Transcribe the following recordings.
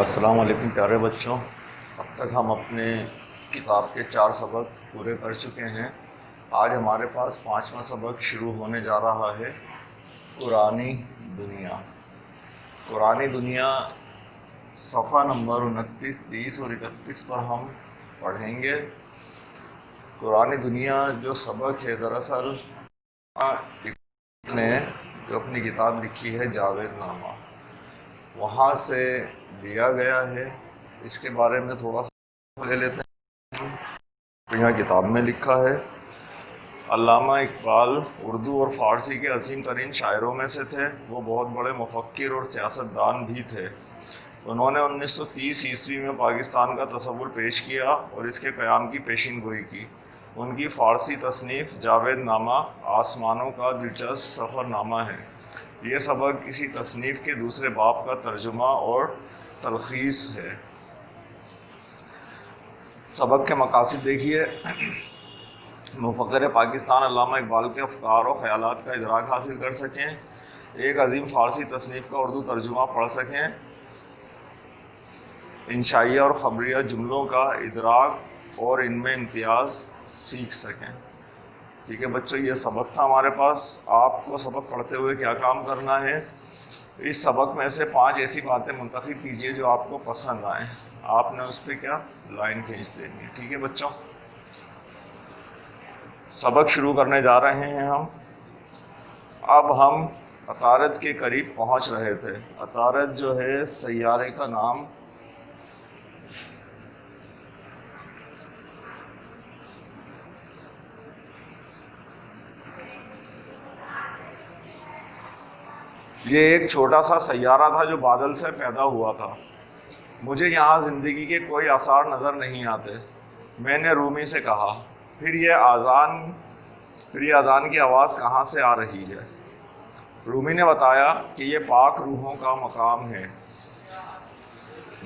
السلام علیکم پیارے بچوں، اب تک ہم اپنے کتاب کے 4 سبق پورے کر چکے ہیں۔ آج ہمارے پاس 5واں سبق شروع ہونے جا رہا ہے، قرآنی دنیا۔ قرآنی دنیا صفحہ نمبر 29، 30 اور 31 پر ہم پڑھیں گے۔ قرآنی دنیا جو سبق ہے، دراصل نے جو اپنی کتاب لکھی ہے جاوید نامہ، وہاں سے لیا گیا ہے۔ اس کے بارے میں تھوڑا سا لے لیتے ہیں۔ یہاں کتاب میں لکھا ہے، علامہ اقبال اردو اور فارسی کے عظیم ترین شاعروں میں سے تھے۔ وہ بہت بڑے مفکر اور سیاستدان بھی تھے۔ انہوں نے 1930 عیسوی میں پاکستان کا تصور پیش کیا اور اس کے قیام کی پیشین گوئی کی۔ ان کی فارسی تصنیف جاوید نامہ آسمانوں کا دلچسپ سفر نامہ ہے۔ یہ سبق کسی تصنیف کے دوسرے باب کا ترجمہ اور تلخیص ہے۔ سبق کے مقاصد دیکھیے۔ مفکر پاکستان علامہ اقبال کے افکار و خیالات کا ادراک حاصل کر سکیں، ایک عظیم فارسی تصنیف کا اردو ترجمہ پڑھ سکیں، انشائیہ اور خبریہ جملوں کا ادراک اور ان میں امتیاز سیکھ سکیں۔ ٹھیک ہے بچوں، یہ سبق تھا ہمارے پاس۔ آپ کو سبق پڑھتے ہوئے کیا کام کرنا ہے، اس سبق میں سے 5 ایسی باتیں منتخب کیجیے جو آپ کو پسند آئیں۔ آپ نے اس پہ کیا لائن کھینچ دینی ہے۔ ٹھیک ہے بچوں، سبق شروع کرنے جا رہے ہیں ہم۔ اب ہم عطارد کے قریب پہنچ رہے تھے۔ عطارد جو ہے سیارے کا نام، یہ ایک چھوٹا سا سیارہ تھا جو بادل سے پیدا ہوا تھا۔ مجھے یہاں زندگی کے کوئی آثار نظر نہیں آتے، میں نے رومی سے کہا۔ پھر یہ اذان کی آواز کہاں سے آ رہی ہے؟ رومی نے بتایا کہ یہ پاک روحوں کا مقام ہے۔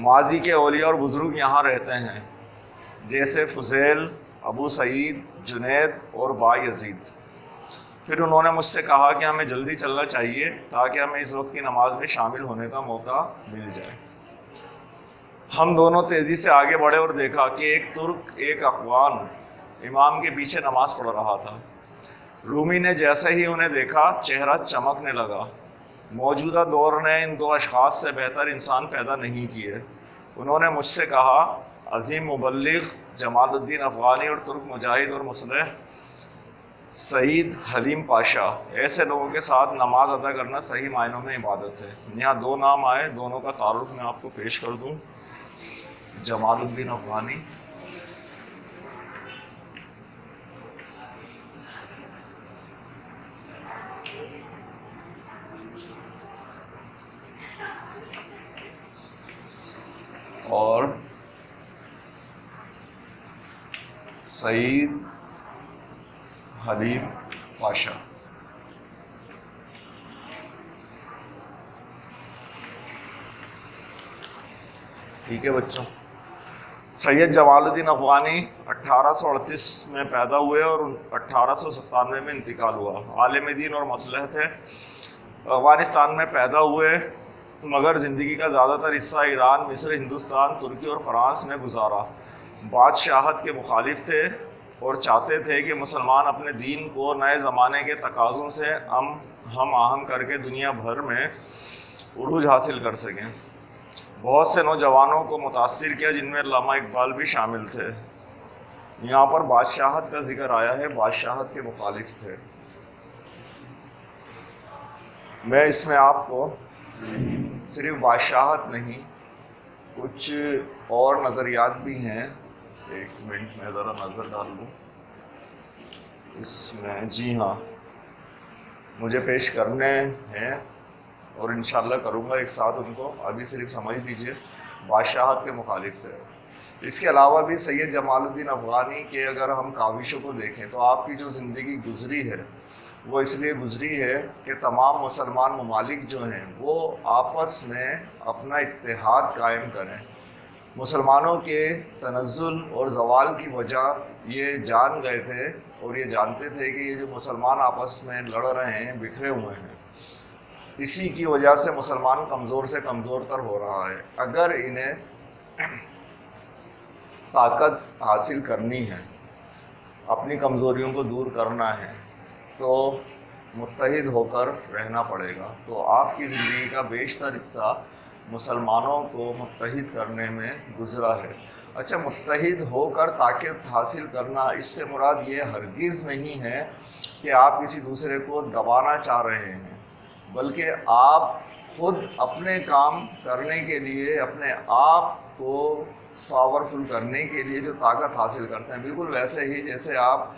ماضی کے اولیاء اور بزرگ یہاں رہتے ہیں، جیسے فضیل، ابو سعید، جنید اور بایزید۔ پھر انہوں نے مجھ سے کہا کہ ہمیں جلدی چلنا چاہیے تاکہ ہمیں اس وقت کی نماز میں شامل ہونے کا موقع مل جائے۔ ہم دونوں تیزی سے آگے بڑھے اور دیکھا کہ ایک ترک ایک افغان امام کے پیچھے نماز پڑھ رہا تھا۔ رومی نے جیسے ہی انہیں دیکھا چہرہ چمکنے لگا۔ موجودہ دور نے ان 2 اشخاص سے بہتر انسان پیدا نہیں کیے۔ انہوں نے مجھ سے کہا، عظیم مبلغ جمال الدین افغانی اور ترک مجاہد اور مصلح سعید حلیم پاشا، ایسے لوگوں کے ساتھ نماز ادا کرنا صحیح معنوں میں عبادت ہے۔ یہاں 2 نام آئے، دونوں کا تعارف میں آپ کو پیش کر دوں۔ جمال الدین افغانی اور سعید حلیم پاشا۔ ٹھیک ہے بچوں، سید جمال الدین افغانی 1838 میں پیدا ہوئے اور 1897 میں انتقال ہوا۔ عالم دین اور مصلح تھے۔ افغانستان میں پیدا ہوئے مگر زندگی کا زیادہ تر حصہ ایران، مصر، ہندوستان، ترکی اور فرانس میں گزارا۔ بادشاہت کے مخالف تھے اور چاہتے تھے کہ مسلمان اپنے دین کو نئے زمانے کے تقاضوں سے ہم آہنگ کر کے دنیا بھر میں عروج حاصل کر سکیں۔ بہت سے نوجوانوں کو متاثر کیا، جن میں علامہ اقبال بھی شامل تھے۔ یہاں پر بادشاہت کا ذکر آیا ہے، بادشاہت کے مخالف تھے۔ میں اس میں آپ کو صرف بادشاہت نہیں، کچھ اور نظریات بھی ہیں۔ ایک منٹ میں ذرا نظر ڈال لوں اس میں۔ جی ہاں، مجھے پیش کرنے ہیں اور انشاءاللہ کروں گا ایک ساتھ ان کو۔ ابھی صرف سمجھ لیجئے، بادشاہت کے مخالف تھے۔ اس کے علاوہ بھی سید جمال الدین افغانی کے اگر ہم کاوشوں کو دیکھیں تو آپ کی جو زندگی گزری ہے وہ اس لیے گزری ہے کہ تمام مسلمان ممالک جو ہیں وہ آپس میں اپنا اتحاد قائم کریں۔ مسلمانوں کے تنزل اور زوال کی وجہ یہ جان گئے تھے اور یہ جانتے تھے کہ یہ جو مسلمان آپس میں لڑ رہے ہیں، بکھرے ہوئے ہیں، اسی کی وجہ سے مسلمان کمزور سے کمزور تر ہو رہا ہے۔ اگر انہیں طاقت حاصل کرنی ہے، اپنی کمزوریوں کو دور کرنا ہے، تو متحد ہو کر رہنا پڑے گا۔ تو آپ کی زندگی کا بیشتر حصہ مسلمانوں کو متحد کرنے میں گزرا ہے۔ اچھا، متحد ہو کر طاقت حاصل کرنا، اس سے مراد یہ ہرگز نہیں ہے کہ آپ کسی دوسرے کو دبانا چاہ رہے ہیں، بلکہ آپ خود اپنے کام کرنے کے لیے، اپنے آپ کو پاورفل کرنے کے لیے جو طاقت حاصل کرتے ہیں، بالکل ویسے ہی جیسے آپ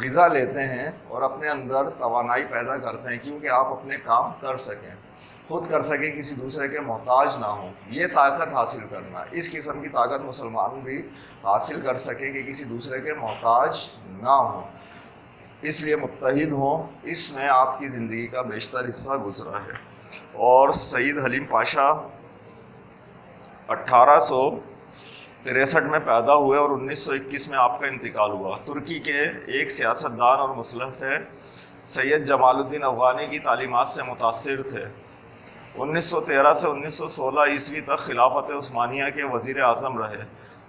غذا لیتے ہیں اور اپنے اندر توانائی پیدا کرتے ہیں کیونکہ آپ اپنے کام کر سکیں، خود کر سکیں، کسی دوسرے کے محتاج نہ ہوں۔ یہ طاقت حاصل کرنا، اس قسم کی طاقت مسلمان بھی حاصل کر سکیں کہ کسی دوسرے کے محتاج نہ ہوں، اس لیے متحد ہوں۔ اس میں آپ کی زندگی کا بیشتر حصہ گزرا ہے۔ اور سید حلیم پاشا 1863 میں پیدا ہوئے اور 1921 میں آپ کا انتقال ہوا۔ ترکی کے ایک سیاستدان اور مصلح تھے۔ سید جمال الدین افغانی کی تعلیمات سے متاثر تھے۔ 1913 سے 1916 عیسوی تک خلافت عثمانیہ کے وزیر اعظم رہے۔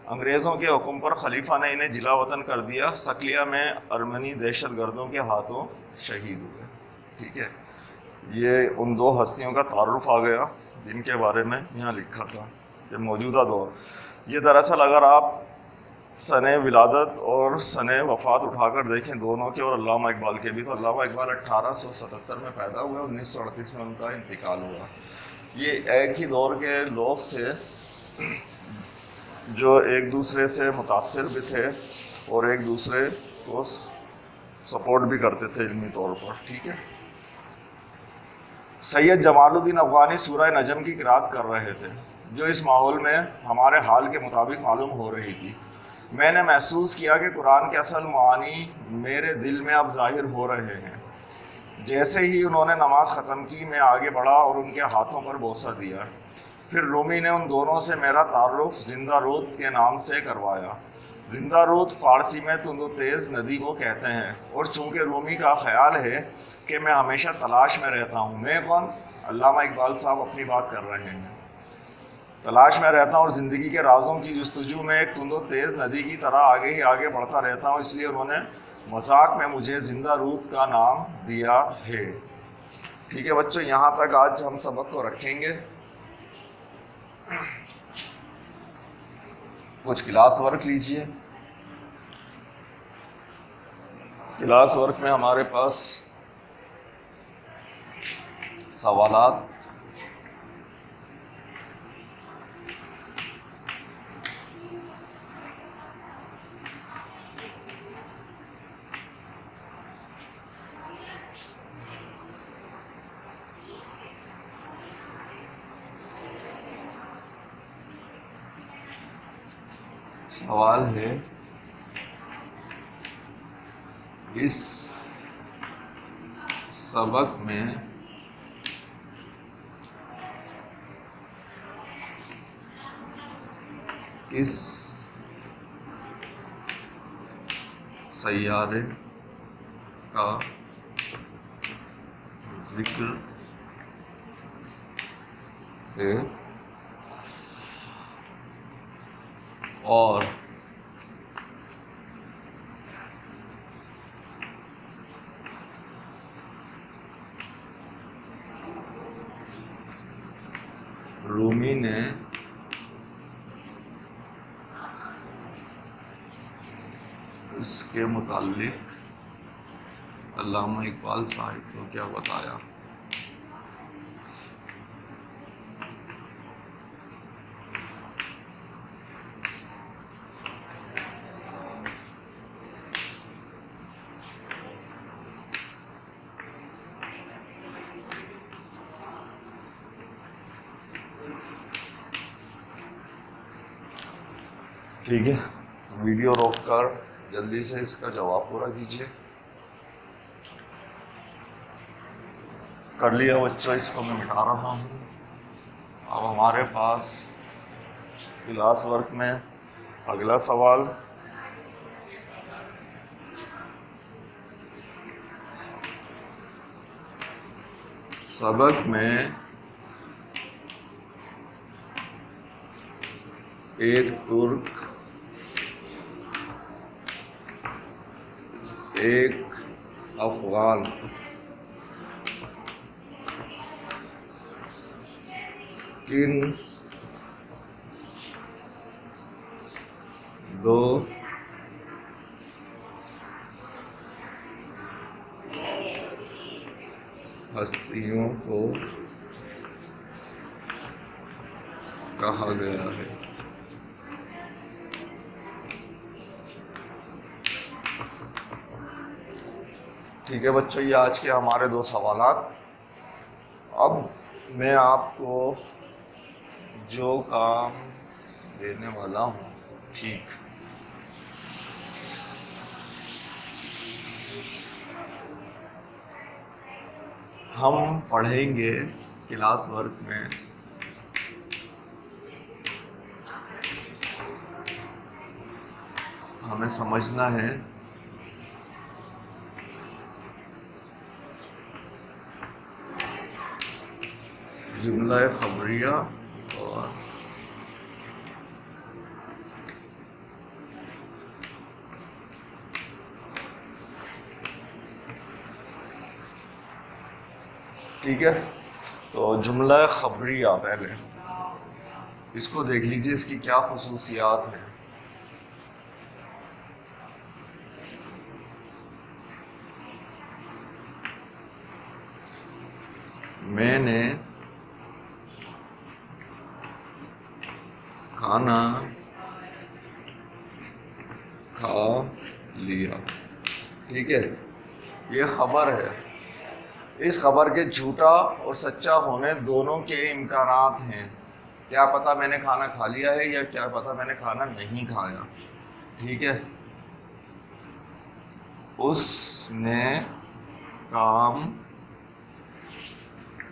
انگریزوں کے حکم پر خلیفہ نے انہیں جلا وطن کر دیا۔ سکلیہ میں ارمنی دہشت گردوں کے ہاتھوں شہید ہوئے۔ ٹھیک ہے، یہ ان دو ہستیوں کا تعارف آ گیا جن کے بارے میں یہاں لکھا تھا۔ یہ موجودہ دور، یہ دراصل اگر آپ سن ولادت اور سن وفات اٹھا کر دیکھیں دونوں کے اور علامہ اقبال کے بھی، تو علامہ اقبال 1877 میں پیدا ہوئے، 1938 میں ان کا انتقال ہوا۔ یہ ایک ہی دور کے لوگ تھے جو ایک دوسرے سے متاثر بھی تھے اور ایک دوسرے کو سپورٹ بھی کرتے تھے علمی طور پر۔ ٹھیک ہے، سید جمال الدین افغانی سورہ نجم کی قرات کر رہے تھے، جو اس ماحول میں ہمارے حال کے مطابق معلوم ہو رہی تھی۔ میں نے محسوس کیا کہ قرآن کے اصل معانی میرے دل میں اب ظاہر ہو رہے ہیں۔ جیسے ہی انہوں نے نماز ختم کی، میں آگے بڑھا اور ان کے ہاتھوں پر بوسہ دیا۔ پھر رومی نے ان دونوں سے میرا تعارف زندہ رود کے نام سے کروایا۔ زندہ رود فارسی میں تند و تیز ندی کو کہتے ہیں، اور چونکہ رومی کا خیال ہے کہ میں ہمیشہ تلاش میں رہتا ہوں۔ میں کون؟ علامہ اقبال صاحب اپنی بات کر رہے ہیں۔ تلاش میں رہتا ہوں اور زندگی کے رازوں کی جستجو میں ایک تند و تیز ندی کی طرح آگے ہی آگے بڑھتا رہتا ہوں، اس لیے انہوں نے مذاق میں مجھے زندہ رود کا نام دیا ہے۔ ٹھیک ہے بچوں، یہاں تک آج ہم سبق کو رکھیں گے۔ کچھ کلاس ورک لیجئے۔ کلاس ورک میں ہمارے پاس سوالات سوال ہے، اس سبق میں کس سیارے کا ذکر ہے اور رومی نے اس کے متعلق علامہ اقبال صاحب کو کیا بتایا؟ ٹھیک ہے، ویڈیو روک کر جلدی سے اس کا جواب پورا کیجیے۔ کر لیا بچوں، اس کو میں مٹا رہا ہوں۔ اب ہمارے پاس کلاس ورک میں اگلا سوال، سبق میں ایک ترک ایک افغان کن دو ہستیوں کو کہا گیا ہے؟ ٹھیک ہے بچوں، یہ آج کے ہمارے 2 سوالات۔ اب میں آپ کو جو کام دینے والا ہوں، ٹھیک، ہم پڑھیں گے کلاس ورک میں ہمیں سمجھنا ہے جملہ خبریہ اور ٹھیک ہے۔ تو جملہ خبریہ، پہلے اس کو دیکھ لیجیے، اس کی کیا خصوصیات ہیں۔ میں نے کھانا کھا لیا، ٹھیک ہے، یہ خبر ہے۔ اس خبر کے جھوٹا اور سچا ہونے دونوں کے امکانات ہیں۔ کیا پتا میں نے کھانا کھا لیا ہے یا کیا پتا میں نے کھانا نہیں کھایا، ٹھیک ہے۔ اس نے کام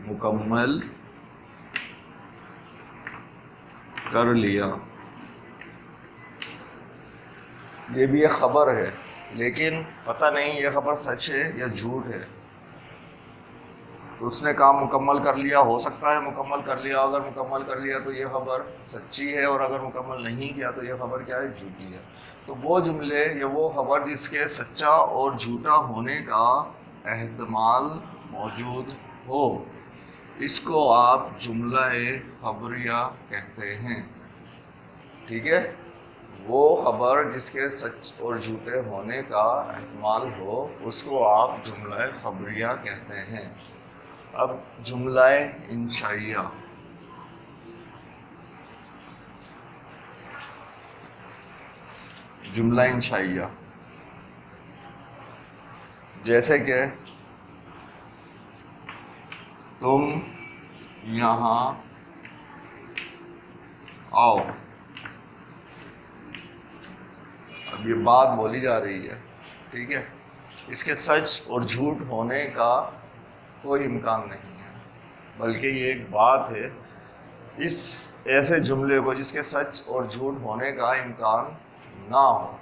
مکمل کر لیا، یہ بھی ایک خبر ہے، لیکن پتہ نہیں یہ خبر سچ ہے یا جھوٹ ہے۔ اس نے کام مکمل کر لیا، ہو سکتا ہے مکمل کر لیا، اگر مکمل کر لیا تو یہ خبر سچی ہے، اور اگر مکمل نہیں کیا تو یہ خبر کیا ہے؟ جھوٹی ہے۔ تو وہ جملے یا وہ خبر جس کے سچا اور جھوٹا ہونے کا احتمال موجود ہو، اس کو آپ جملہ خبریہ کہتے ہیں، ٹھیک ہے۔ وہ خبر جس کے سچ اور جھوٹے ہونے کا احتمال ہو، اس کو آپ جملہ خبریہ کہتے ہیں۔ اب جملہ انشائیہ، جملہ انشائیہ جیسے کہ تم یہاں آؤ، اب یہ بات بولی جا رہی ہے، ٹھیک ہے، اس کے سچ اور جھوٹ ہونے کا کوئی امکان نہیں ہے، بلکہ یہ ایک بات ہے۔ اس ایسے جملے کو جس کے سچ اور جھوٹ ہونے کا امکان نہ ہو،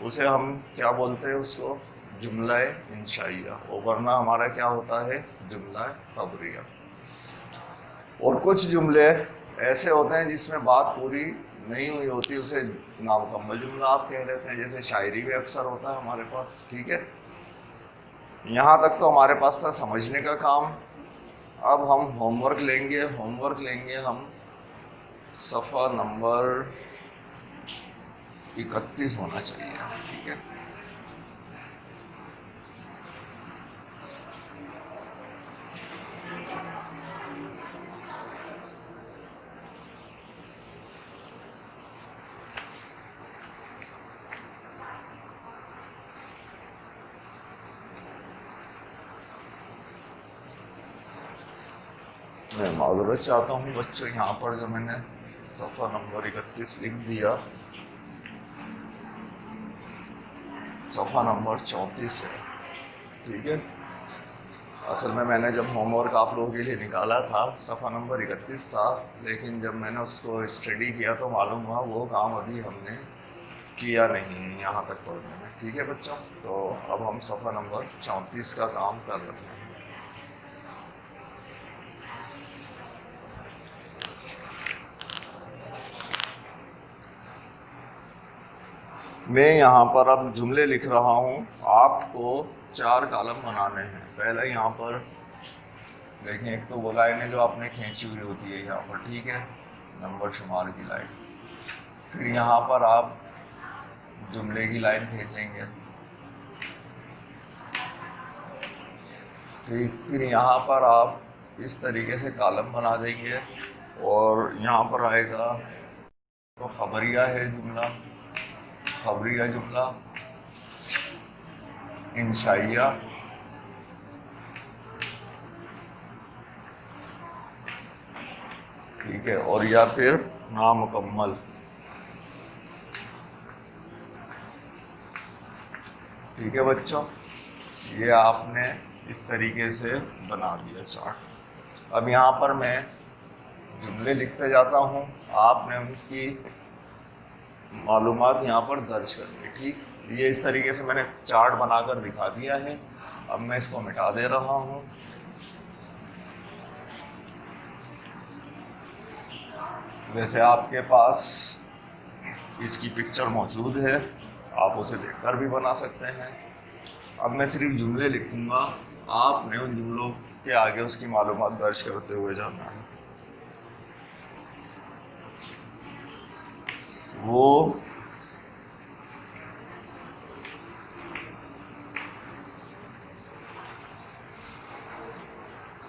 اسے ہم کیا بولتے ہیں؟ اس کو جملہ انشائیہ، اور ورنہ ہمارا کیا ہوتا ہے؟ جملہ خبریہ۔ اور کچھ جملے ایسے ہوتے ہیں جس میں بات پوری نہیں ہوئی ہوتی، اسے نامکمل جملہ آپ کہہ لیتے ہیں، جیسے شاعری میں اکثر ہوتا ہے ہمارے پاس، ٹھیک ہے۔ یہاں تک تو ہمارے پاس تھا سمجھنے کا کام۔ اب ہم ہوم ورک لیں گے، ہم صفحہ نمبر 31 ہونا چاہیے، ٹھیک ہے۔ میں معذرت چاہتا ہوں بچوں، یہاں پر جو میں نے صفحہ نمبر 31 لکھ دیا، صفحہ نمبر 34 ہے، ٹھیک ہے۔ اصل میں نے جب ہوم ورک آپ لوگوں کے لیے نکالا تھا صفحہ نمبر 31 تھا، لیکن جب میں نے اس کو اسٹڈی کیا تو معلوم ہوا وہ کام ابھی ہم نے کیا نہیں یہاں تک پڑھنے میں، ٹھیک ہے بچوں۔ تو اب ہم صفحہ نمبر 34 کا کام کر رہے ہیں۔ میں یہاں پر اب جملے لکھ رہا ہوں. آپ کو 4 کالم بنانے ہیں. پہلے یہاں پر دیکھیں، ایک تو وہ لائن ہے جو آپ نے کھینچی ہوئی ہوتی ہے یہاں پر، ٹھیک ہے، نمبر شمار کی لائن. پھر یہاں پر آپ جملے کی لائن کھینچیں گے. ٹھیک، پھر یہاں پر آپ اس طریقے سے کالم بنا دیں گے اور یہاں پر آئے گا تو خبریہ ہے جملہ، خبریہ جملہ، انشائیہ، ٹھیک ہے، اور یا پھر نامکمل. ٹھیک ہے بچوں، یہ آپ نے اس طریقے سے بنا دیا چارٹ. اب یہاں پر میں جملے لکھتے جاتا ہوں، آپ نے ان کی معلومات یہاں پر درج کرنی. ٹھیک، یہ اس طریقے سے میں نے چارٹ بنا کر دکھا دیا ہے. اب میں اس کو مٹا دے رہا ہوں. ویسے آپ کے پاس اس کی پکچر موجود ہے، آپ اسے دیکھ کر بھی بنا سکتے ہیں. اب میں صرف جملے لکھوں گا، آپ نے ان جملوں کے آگے اس کی معلومات درج کرتے ہوئے جانا ہے. وہ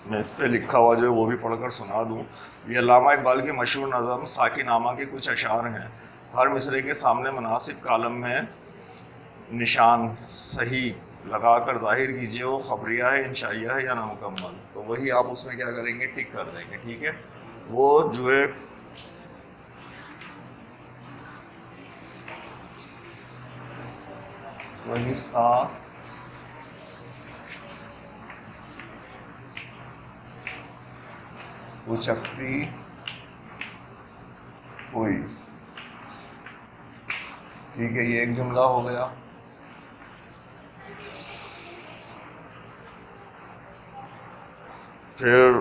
میں اس پہ لکھا ہوا جو ہے وہ بھی پڑھ کر سنا دوں. یہ علامہ اقبال کی مشہور نظم ساقی نامہ کے کچھ اشعار ہیں. ہر مصرعے کے سامنے مناسب کالم میں نشان صحیح لگا کر ظاہر کیجیے وہ خبریہ ہے، انشائیہ ہے یا نامکمل. تو وہی آپ اس میں کیا کریں گے، ٹک کر دیں گے. ٹھیک ہے، وہ جو ہے اچکتی ہوئی. ٹھیک ہے، یہ ایک جملہ ہو گیا. پھر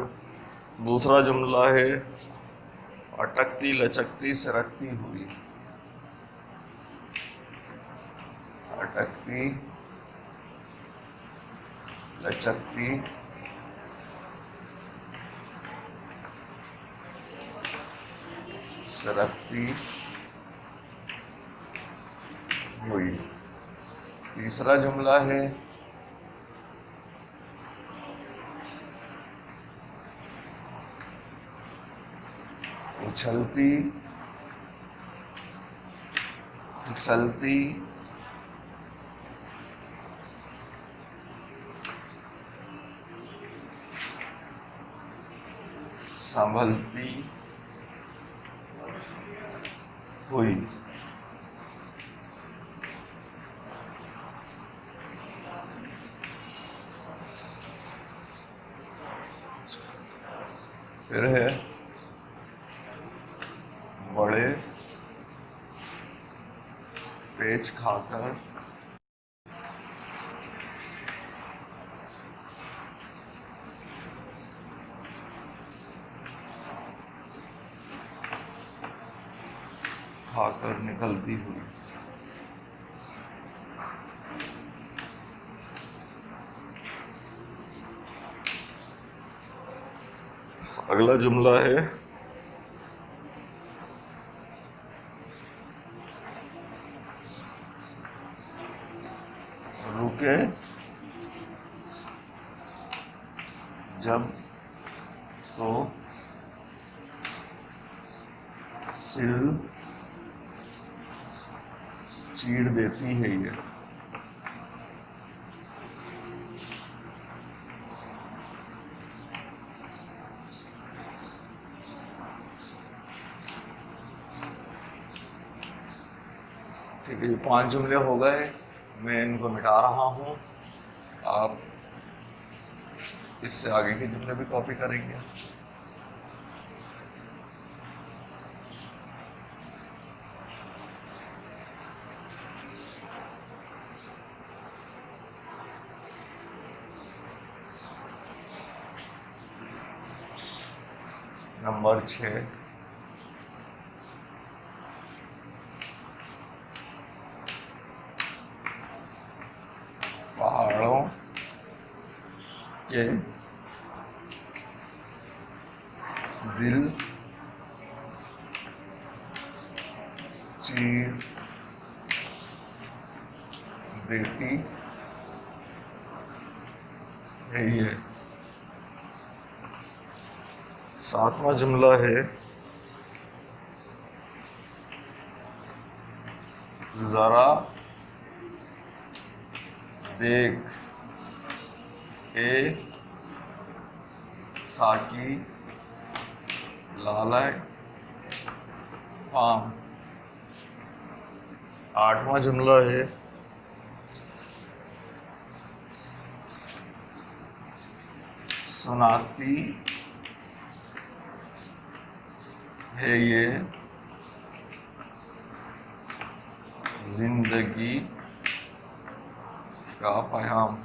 دوسرا جملہ ہے اٹکتی لچکتی سرکتی ہوئی. اٹکتی لچکتی سرکتی ہوئی. تیسرا جملہ ہے اچھلتی پھسلتی سنبھلتی ہوئی. پھر ہے بڑے پیچ کھا کر نکلتی ہوئی. اگلا جملہ ہے رکے جب تو سل چیڑ دیتی ہے. یہ ٹھیک ہے، یہ 5 جملے ہو گئے. میں ان کو مٹا رہا ہوں. آپ اس سے آگے کے جملے بھی کاپی کریں گے. نمبر 6 دل چیر دیتی ہے. یہ 7واں جملہ ہے ذرا دیکھ اے ساکی لالائے فام. 8واں جملہ ہے سناتی ہے یہ زندگی کا پیام.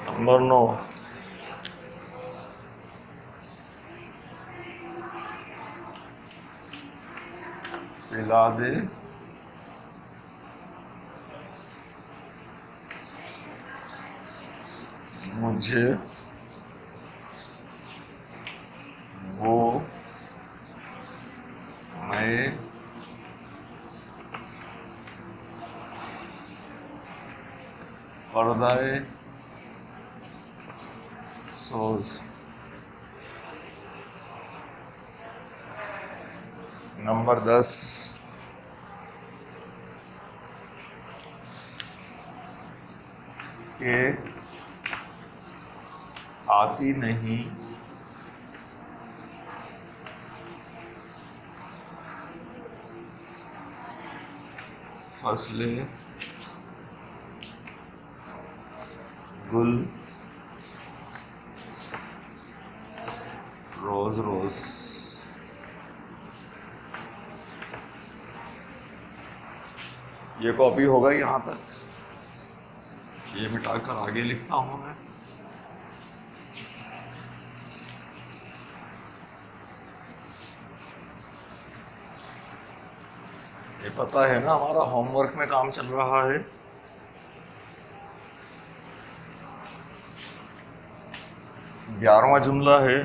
نمبر 9 پلا دے مجھے وہ میں پردہ سوز. نمبر 10 کہ آتی نہیں فصل گل روز روز. یہ کاپی ہوگا یہاں تک. یہ مٹا کر آگے لکھتا ہوں میں. یہ پتہ ہے نا ہمارا ہوم ورک میں کام چل رہا ہے. گیارہواں جملہ ہے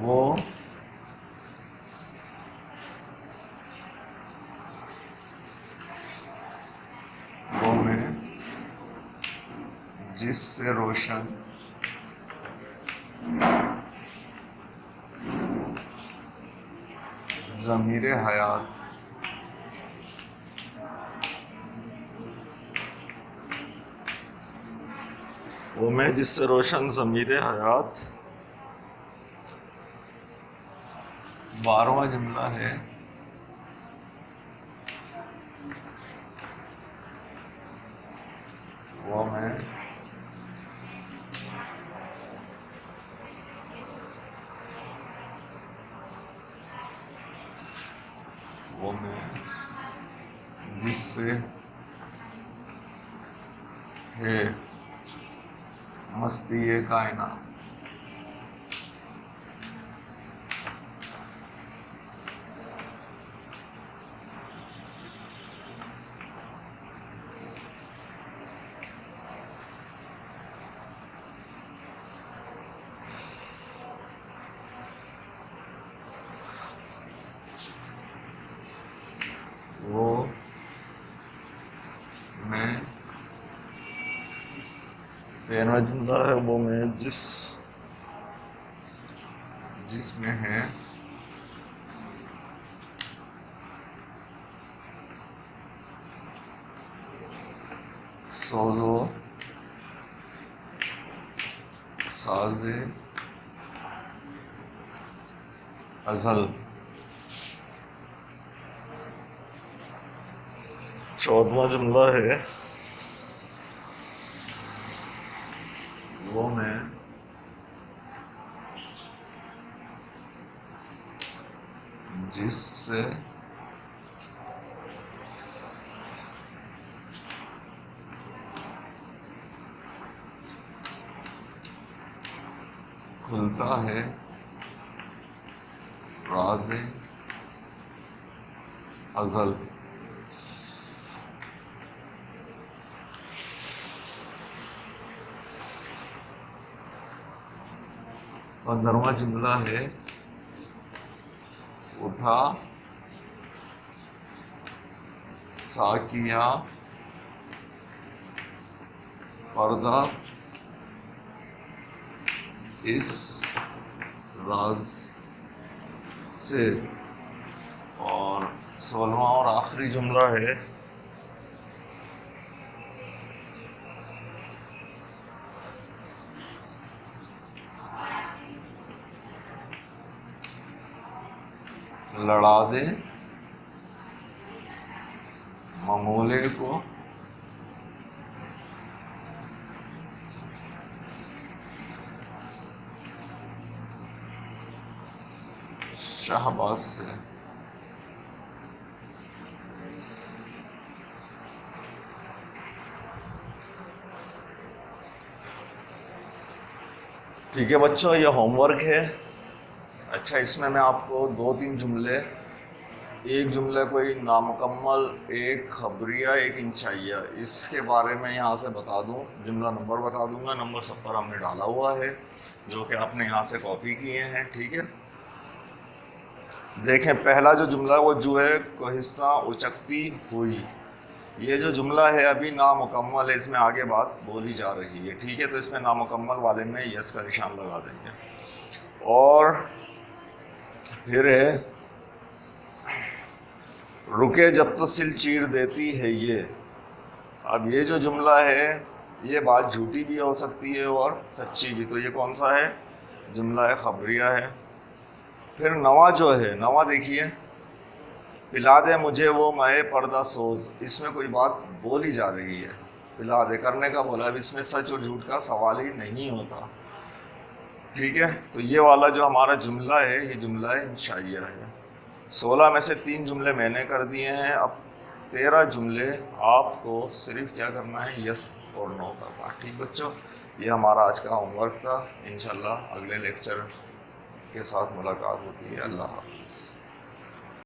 وہ میں جس سے روشن ضمیر حیات وہ میں جس سے روشن ضمیر حیات. 12واں جملہ ہے وہ میں جس سے ہے مستی کائنات. وہ میں 13واں جملہ ہے وہ میں جس میں ہے سوز و ساز ازل. 14واں جملہ ہے وہ میں جس سے کھلتا ہے راز ازل. پندرواں جملہ ہے اٹھا ساکیہ پردہ اس راز سے. اور 16واں اور آخری جملہ ہے لڑا دے ممولے کو شہباز سے. ٹھیک ہے بچوں، یہ ہوم ورک ہے. اچھا، اس میں آپ کو 2-3 جملے، ایک جملے کوئی نامکمل، ایک خبریہ، ایک انشائیہ، اس کے بارے میں یہاں سے بتا دوں. جملہ نمبر بتا دوں گا، نمبر سب پر ہم نے ڈالا ہوا ہے جو کہ آپ نے یہاں سے کاپی کیے ہیں. ٹھیک ہے، دیکھیں پہلا جو جملہ وہ جو ہے کوہستہ اچکتی ہوئی. یہ جو جملہ ہے ابھی نامکمل ہے، اس میں آگے بات بولی جا رہی ہے. ٹھیک ہے، تو اس میں نامکمل والے میں یس کا نشان لگا دیں گے. اور پھر ہے رکے جب تو سل چیر دیتی ہے یہ. اب یہ جو جملہ ہے یہ بات جھوٹی بھی ہو سکتی ہے اور سچی بھی. تو یہ کون سا ہے؟ جملہ ہے خبریہ ہے. پھر نواں جو ہے، نواں دیکھیے، پلا دے مجھے وہ مائے پردہ سوز. اس میں کوئی بات بولی جا رہی ہے، پلا دے کرنے کا بولا. اب اس میں سچ اور جھوٹ کا سوال ہی نہیں ہوتا. ٹھیک ہے، تو یہ والا جو ہمارا جملہ ہے یہ جملہ انشائیہ ہے. 16 میں سے 3 جملے میں نے کر دیے ہیں. اب 13 جملے آپ کو صرف کیا کرنا ہے؟ یس اور نو کرنا. ٹھیک بچوں، یہ ہمارا آج کا ہوم ورک تھا. انشاءاللہ اگلے لیکچر کے ساتھ ملاقات ہوتی ہے. اللہ حافظ.